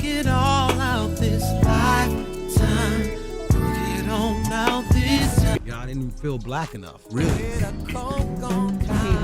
it all out this lifetime. Work it on out this time. Yeah, I didn't feel black enough, really.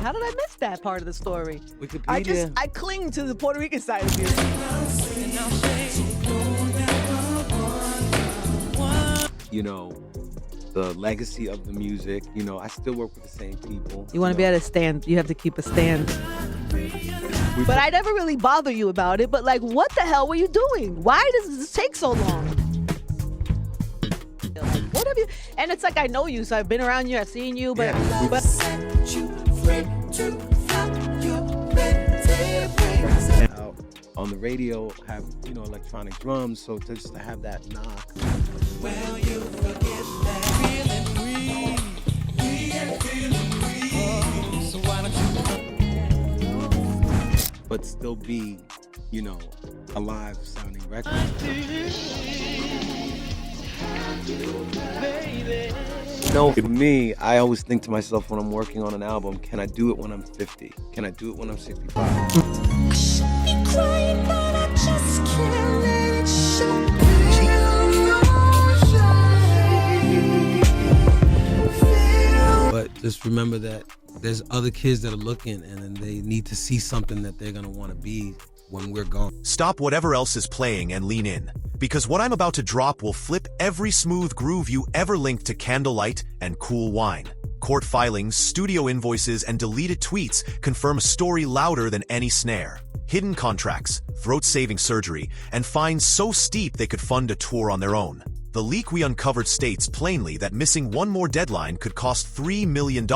How did I miss that part of the story? Wikipedia. I cling to the Puerto Rican side of you. You know, the legacy of the music. You know, I still work with the same people. You want to be able to stand. You have to keep a stand. But I never really bother you about it. But like, what the hell were you doing? Why does this take so long? Like, what have you? And it's like I know you, so I've been around you, I've seen you, but Out on the radio, have electronic drums, so just to have that knock. Well, you forget that feeling free. So why don't you? But still be, a live sounding record. For me, I always think to myself when I'm working on an album, can I do it when I'm 50? Can I do it when I'm 65? I should be crying, but I just can't let it show. But just remember that there's other kids that are looking and then they need to see something that they're going to want to be when we're gone. Stop whatever else is playing and lean in, because what I'm about to drop will flip every smooth groove you ever linked to candlelight and cool wine. Court filings, studio invoices, and deleted tweets confirm a story louder than any snare. Hidden contracts, throat-saving surgery, and fines so steep they could fund a tour on their own. The leak we uncovered states plainly that missing one more deadline could cost $3 million.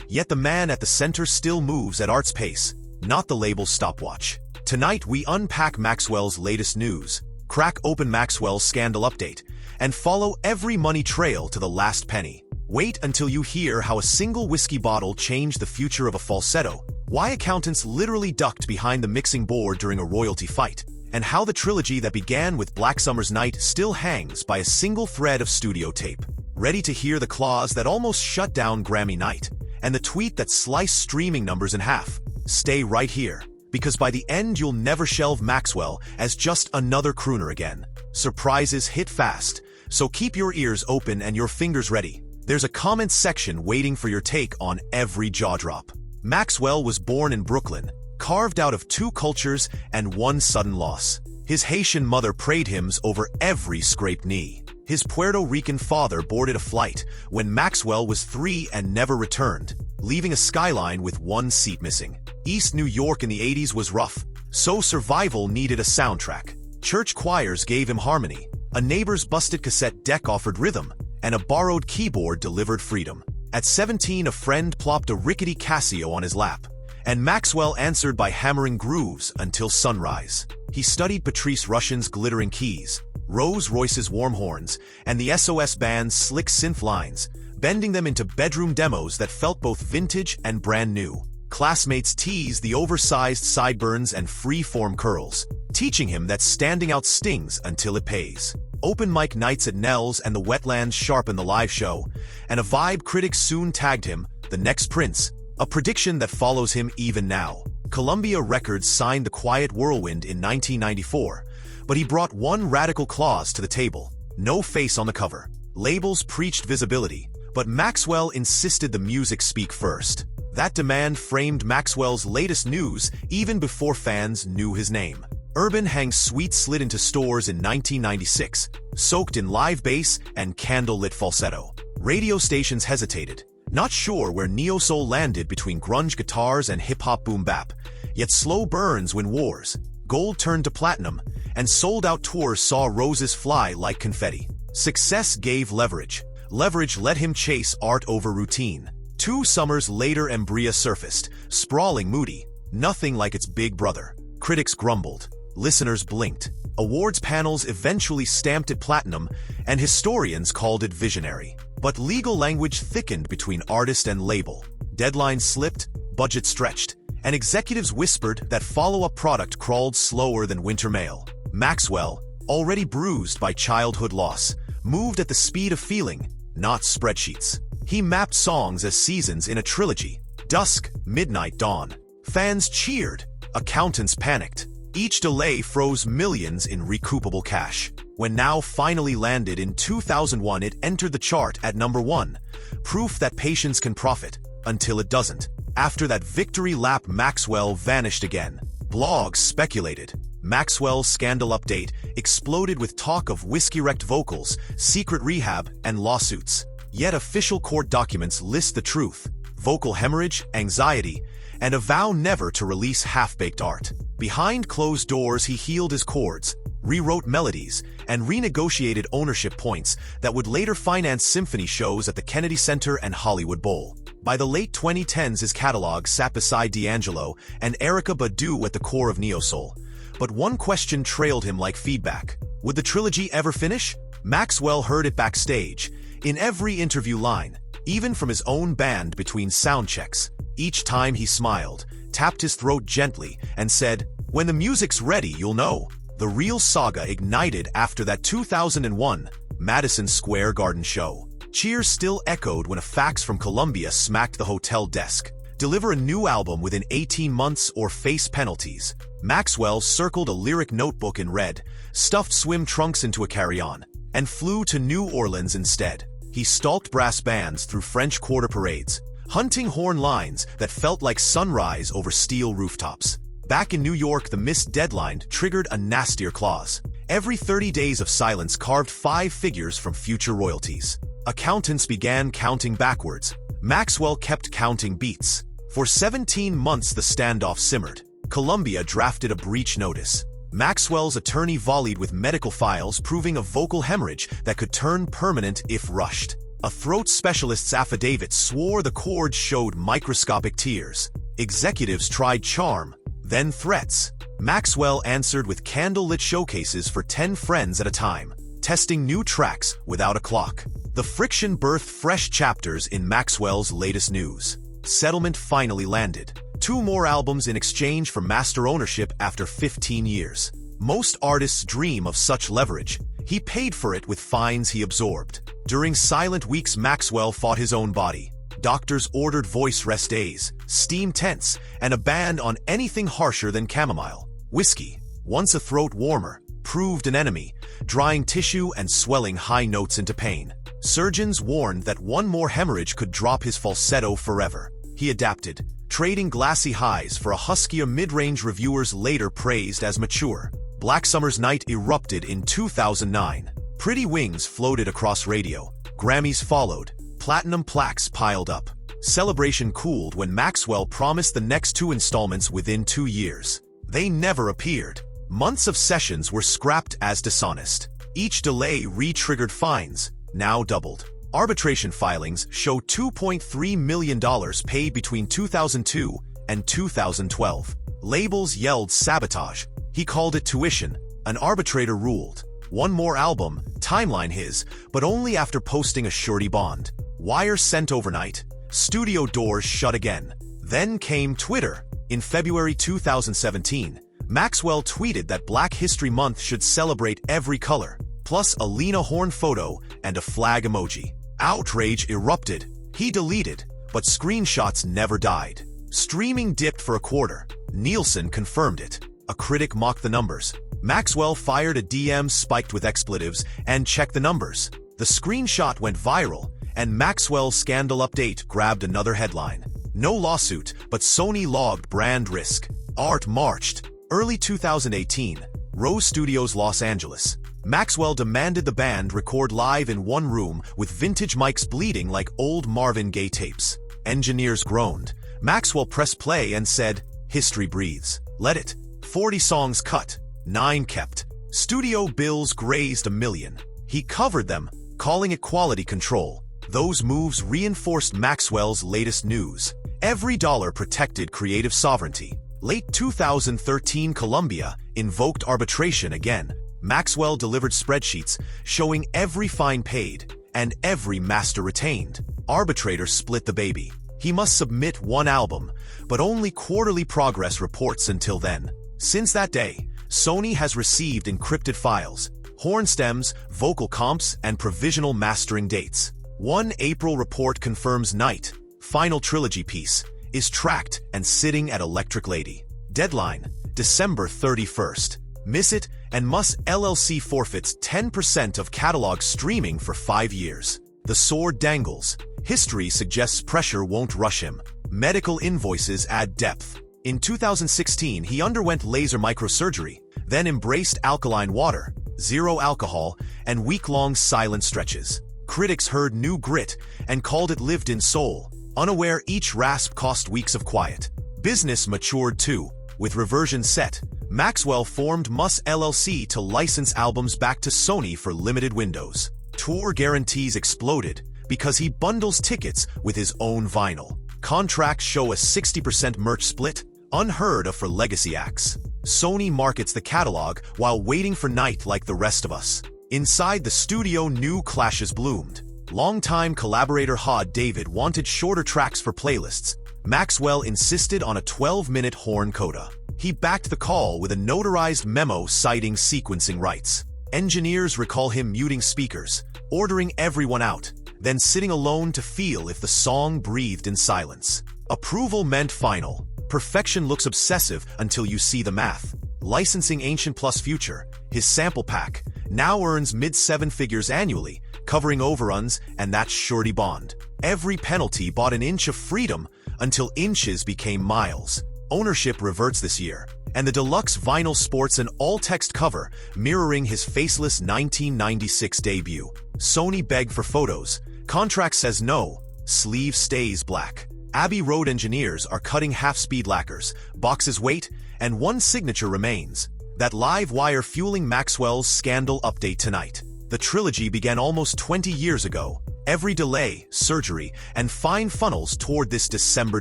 Yet the man at the center still moves at art's pace, not the label's stopwatch. Tonight we unpack Maxwell's latest news, crack open Maxwell Scandal update, and follow every money trail to the last penny. Wait until you hear how a single whiskey bottle changed the future of a falsetto, why accountants literally ducked behind the mixing board during a royalty fight, and how the trilogy that began with Black Summer's Night still hangs by a single thread of studio tape. Ready to hear the clause that almost shut down Grammy night, and the tweet that sliced streaming numbers in half? Stay right here, because by the end you'll never shelve Maxwell as just another crooner again. Surprises hit fast, so keep your ears open and your fingers ready. There's a comments section waiting for your take on every jaw drop. Maxwell was born in Brooklyn, carved out of two cultures and one sudden loss. His Haitian mother prayed hymns over every scraped knee. His Puerto Rican father boarded a flight when Maxwell was 3 and never returned, leaving a skyline with one seat missing. East New York in the 80s was rough, so survival needed a soundtrack. Church choirs gave him harmony, a neighbor's busted cassette deck offered rhythm, and a borrowed keyboard delivered freedom. At 17, a friend plopped a rickety Casio on his lap, and Maxwell answered by hammering grooves until sunrise. He studied Patrice Rushen's glittering keys, Rolls-Royce's warm horns, and the SOS band's slick synth lines, bending them into bedroom demos that felt both vintage and brand new. Classmates teased the oversized sideburns and free-form curls, teaching him that standing out stings until it pays. Open mic nights at Nell's and the Wetlands sharpened the live show, and a vibe critic soon tagged him the next Prince, a prediction that follows him even now. Columbia Records signed the Quiet Whirlwind in 1994, but he brought one radical clause to the table: no face on the cover. Labels preached visibility, but Maxwell insisted the music speak first. That demand framed Maxwell's latest news even before fans knew his name. Urban Hang Suite slid into stores in 1996, soaked in live bass and candle-lit falsetto. Radio stations hesitated, not sure where neo-soul landed between grunge guitars and hip-hop boom-bap. Yet slow burns win wars, gold turned to platinum, and sold-out tours saw roses fly like confetti. Success gave leverage. Leverage let him chase art over routine. 2 summers later, Embria surfaced, sprawling, moody, nothing like its big brother. Critics grumbled. Listeners blinked. Awards panels eventually stamped it platinum, and historians called it visionary. But legal language thickened between artist and label. Deadlines slipped, budget stretched, and executives whispered that follow-up product crawled slower than winter mail. Maxwell, already bruised by childhood loss, moved at the speed of feeling, not spreadsheets. He mapped songs as seasons in a trilogy: dusk, midnight, dawn. Fans cheered, accountants panicked. Each delay froze millions in recoupable cash. When Now finally landed in 2001, it entered the chart at number 1. Proof that patience can profit, until it doesn't. After that victory lap, Maxwell vanished again. Blogs speculated. Maxwell Scandal update exploded with talk of whiskey-wrecked vocals, secret rehab, and lawsuits. Yet official court documents list the truth: vocal hemorrhage, anxiety, and a vow never to release half-baked art. Behind closed doors, he healed his chords, rewrote melodies, and renegotiated ownership points that would later finance symphony shows at the Kennedy Center and Hollywood Bowl. By the late 2010s, his catalog sat beside D'Angelo and Erykah Badu at the core of neo-soul. But one question trailed him like feedback. Would the trilogy ever finish? Maxwell heard it backstage, in every interview line, even from his own band between sound checks. Each time he smiled, tapped his throat gently, and said, "When the music's ready, you'll know." The real saga ignited after that 2001 Madison Square Garden show. Cheers still echoed when a fax from Columbia smacked the hotel desk. Deliver a new album within 18 months or face penalties. Maxwell circled a lyric notebook in red, stuffed swim trunks into a carry-on, and flew to New Orleans instead. He stalked brass bands through French Quarter parades, hunting horn lines that felt like sunrise over steel rooftops. Back in New York, the missed deadline triggered a nastier clause. Every 30 days of silence carved 5 figures from future royalties. Accountants began counting backwards. Maxwell kept counting beats. For 17 months the standoff simmered. Columbia drafted a breach notice. Maxwell's attorney volleyed with medical files proving a vocal hemorrhage that could turn permanent if rushed. A throat specialist's affidavit swore the chords showed microscopic tears. Executives tried charm, then threats. Maxwell answered with candlelit showcases for 10 friends at a time, testing new tracks without a clock. The friction birthed fresh chapters in Maxwell's latest news. Settlement finally landed. 2 more albums in exchange for master ownership after 15 years. Most artists dream of such leverage. He paid for it with fines he absorbed. During silent weeks, Maxwell fought his own body. Doctors ordered voice rest days, steam tents, and a ban on anything harsher than chamomile. Whiskey, once a throat warmer, proved an enemy, drying tissue and swelling high notes into pain. Surgeons warned that one more hemorrhage could drop his falsetto forever. He adapted, trading glassy highs for a huskier mid-range reviewers later praised as mature. Black Summer's Night erupted in 2009. Pretty Wings floated across radio. Grammys followed. Platinum plaques piled up. Celebration cooled when Maxwell promised the next 2 installments within 2 years. They never appeared. Months of sessions were scrapped as dishonest. Each delay re-triggered fines, now doubled. Arbitration filings show $2.3 million paid between 2002 and 2012. Labels yelled sabotage. He called it tuition. An arbitrator ruled. 1 more album, timeline his, but only after posting a surety bond. Wire sent overnight. Studio doors shut again. Then came Twitter. In February 2017, Maxwell tweeted that Black History Month should celebrate every color, plus a Lena Horne photo and a flag emoji. Outrage erupted. He deleted, but screenshots never died. Streaming dipped for a quarter. Nielsen confirmed it. A critic mocked the numbers. Maxwell fired a DM spiked with expletives and checked the numbers. The screenshot went viral, and Maxwell Scandal update grabbed another headline. No lawsuit, but Sony logged brand risk. Art marched. Early 2018, Rose Studios, Los Angeles. Maxwell demanded the band record live in one room with vintage mics bleeding like old Marvin Gaye tapes. Engineers groaned. Maxwell pressed play and said, "History breathes. Let it." 40 songs cut, 9 kept. Studio bills grazed $1 million. He covered them, calling it quality control. Those moves reinforced Maxwell's latest news. Every dollar protected creative sovereignty. Late 2013, Columbia invoked arbitration again. Maxwell delivered spreadsheets showing every fine paid and every master retained. Arbitrator split the baby. He must submit 1 album, but only quarterly progress reports until then. Since that day, Sony has received encrypted files, horn stems, vocal comps, and provisional mastering dates. One April report confirms Night, final trilogy piece, is tracked and sitting at Electric Lady. Deadline, December 31st. Miss it, and Mus LLC forfeits 10% of catalog streaming for 5 years. The sword dangles. History suggests pressure won't rush him. Medical invoices add depth. In 2016, he underwent laser microsurgery, then embraced alkaline water, zero alcohol, and week-long silent stretches. Critics heard new grit and called it lived-in soul, unaware each rasp cost weeks of quiet. Business matured too. With reversion set, Maxwell formed Mus LLC to license albums back to Sony for limited windows. Tour guarantees exploded because he bundles tickets with his own vinyl. Contracts show a 60% merch split, unheard of for legacy acts. Sony markets the catalog while waiting for night like the rest of us. Inside the studio, new clashes bloomed. Longtime collaborator Hod David wanted shorter tracks for playlists. Maxwell insisted on a 12-minute horn coda. He backed the call with a notarized memo citing sequencing rights. Engineers recall him muting speakers, ordering everyone out, then sitting alone to feel if the song breathed in silence. Approval meant final. Perfection looks obsessive until you see the math. Licensing Ancient plus Future, his sample pack, now earns mid-7 figures annually, covering overruns, and that's surety bond. Every penalty bought an inch of freedom until inches became miles. Ownership reverts this year, and the deluxe vinyl sports an all-text cover mirroring his faceless 1996 debut. Sony begged for photos. Contract says no. Sleeve stays black. Abbey Road engineers are cutting half-speed lacquers, boxes wait, and one signature remains. That live wire fueling Maxwell's Scandal update tonight. The trilogy began almost 20 years ago. Every delay, surgery, and fine funnels toward this December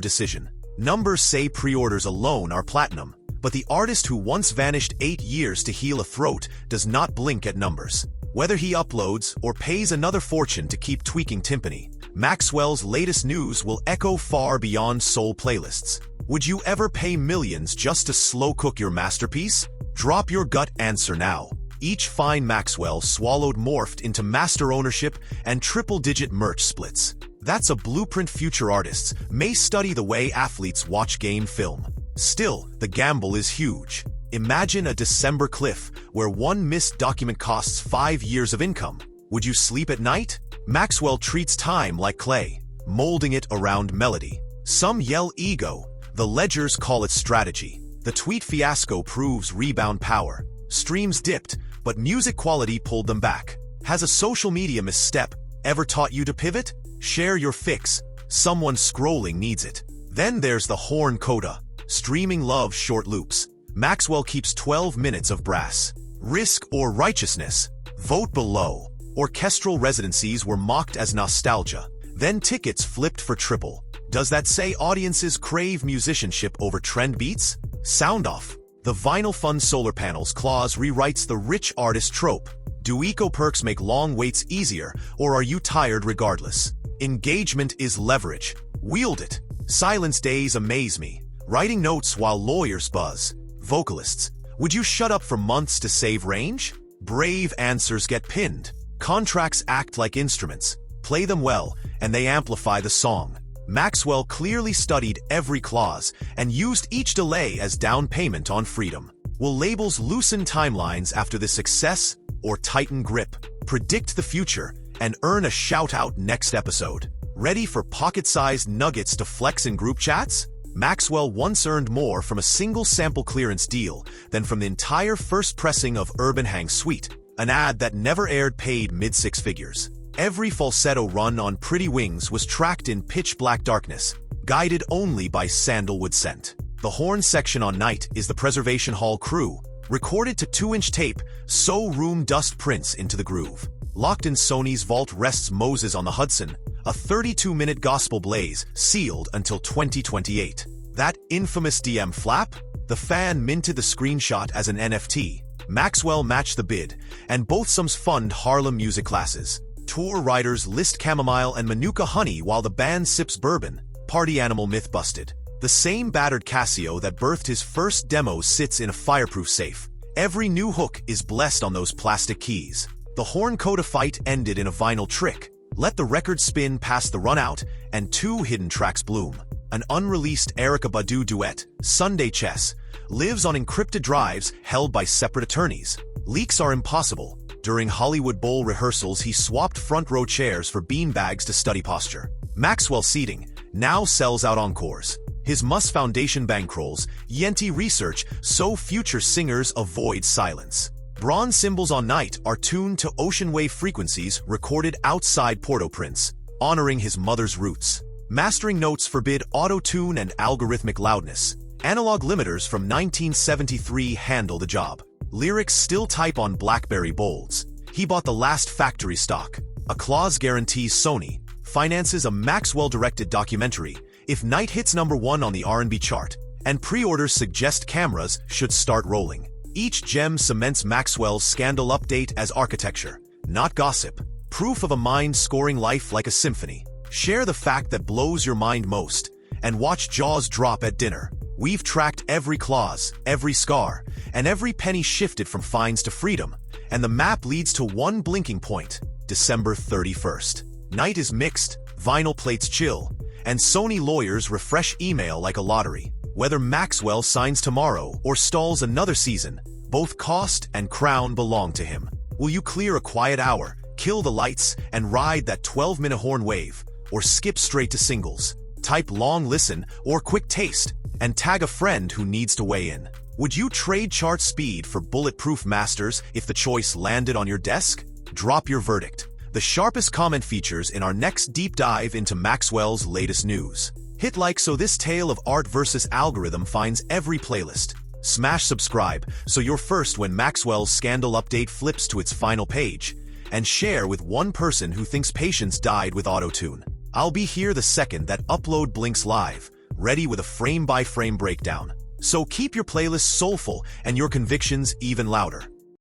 decision. Numbers say pre-orders alone are platinum, but the artist who once vanished 8 years to heal a throat does not blink at numbers. Whether he uploads or pays another fortune to keep tweaking timpani, Maxwell's latest news will echo far beyond soul playlists. Would you ever pay millions just to slow-cook your masterpiece? Drop your gut answer now. Each fine Maxwell swallowed morphed into master ownership and triple-digit merch splits. That's a blueprint future artists may study the way athletes watch game film. Still, the gamble is huge. Imagine a December cliff where one missed document costs 5 years of income. Would you sleep at night? Maxwell treats time like clay, molding it around melody. Some yell ego. The ledgers call it strategy. The tweet fiasco proves rebound power. Streams dipped, but music quality pulled them back. Has a social media misstep ever taught you to pivot? Share your fix. Someone scrolling needs it. Then there's the horn coda. Streaming love short loops. Maxwell keeps 12 minutes of brass. Risk or righteousness? Vote below. Orchestral residencies were mocked as nostalgia. Then tickets flipped for triple. Does that say audiences crave musicianship over trend beats? Sound off. The Vinyl Fund solar panels clause rewrites the rich artist trope. Do eco-perks make long waits easier, or are you tired regardless? Engagement is leverage. Wield it. Silence days amaze me. Writing notes while lawyers buzz. Vocalists. Would you shut up for months to save range? Brave answers get pinned. Contracts act like instruments. Play them well, and they amplify the song. Maxwell clearly studied every clause and used each delay as down payment on freedom. Will labels loosen timelines after this success or tighten grip? Predict the future and earn a shout-out next episode. Ready for pocket-sized nuggets to flex in group chats? Maxwell once earned more from a single sample clearance deal than from the entire first pressing of Urban Hang Suite, an ad that never aired paid mid-6 figures. Every falsetto run on Pretty Wings was tracked in pitch-black darkness, guided only by sandalwood scent. The horn section on Night is the Preservation Hall crew, recorded to 2-inch tape, so room dust prints into the groove. Locked in Sony's vault rests Moses on the Hudson, a 32-minute gospel blaze sealed until 2028. That infamous DM flap? The fan minted the screenshot as an NFT. Maxwell matched the bid, and both sums fund Harlem music classes. Tour riders list chamomile and manuka honey while the band sips bourbon. Party animal myth busted. The same battered Casio that birthed his first demo sits in a fireproof safe. Every new hook is blessed on those plastic keys. The horn coda fight ended in a vinyl trick. Let the record spin past the run out, and 2 hidden tracks bloom. An unreleased Erykah Badu duet, Sunday Chess, lives on encrypted drives held by separate attorneys. Leaks are impossible. During Hollywood Bowl rehearsals, he swapped front-row chairs for beanbags to study posture. Maxwell Seating now sells out encores. His Muss Foundation bankrolls Yenti research so future singers avoid silence. Bronze cymbals on Night are tuned to ocean wave frequencies recorded outside Port-au-Prince, honoring his mother's roots. Mastering notes forbid auto-tune and algorithmic loudness. Analog limiters from 1973 handle the job. Lyrics still type on BlackBerry bolds. He bought the last factory stock. A clause guarantees Sony finances a Maxwell-directed documentary if Night hits #1 on the R&B chart, and pre-orders suggest cameras should start rolling. Each gem cements Maxwell's Scandal update as architecture, not gossip. Proof of a mind scoring life like a symphony. Share the fact that blows your mind most, and watch jaws drop at dinner. We've tracked every clause, every scar, and every penny shifted from fines to freedom, and the map leads to one blinking point, December 31st. Night is mixed, vinyl plates chill, and Sony lawyers refresh email like a lottery. Whether Maxwell signs tomorrow or stalls another season, both cost and crown belong to him. Will you clear a quiet hour, kill the lights, and ride that 12-minute horn wave, or skip straight to singles? Type long listen or quick taste, and tag a friend who needs to weigh in. Would you trade chart speed for bulletproof masters if the choice landed on your desk? Drop your verdict. The sharpest comment features in our next deep dive into Maxwell's latest news. Hit like so this tale of art versus algorithm finds every playlist. Smash subscribe so you're first when Maxwell's Scandal update flips to its final page. And share with one person who thinks patience died with auto-tune. I'll be here the second that upload blinks live, ready with a frame-by-frame breakdown. So keep your playlist soulful and your convictions even louder.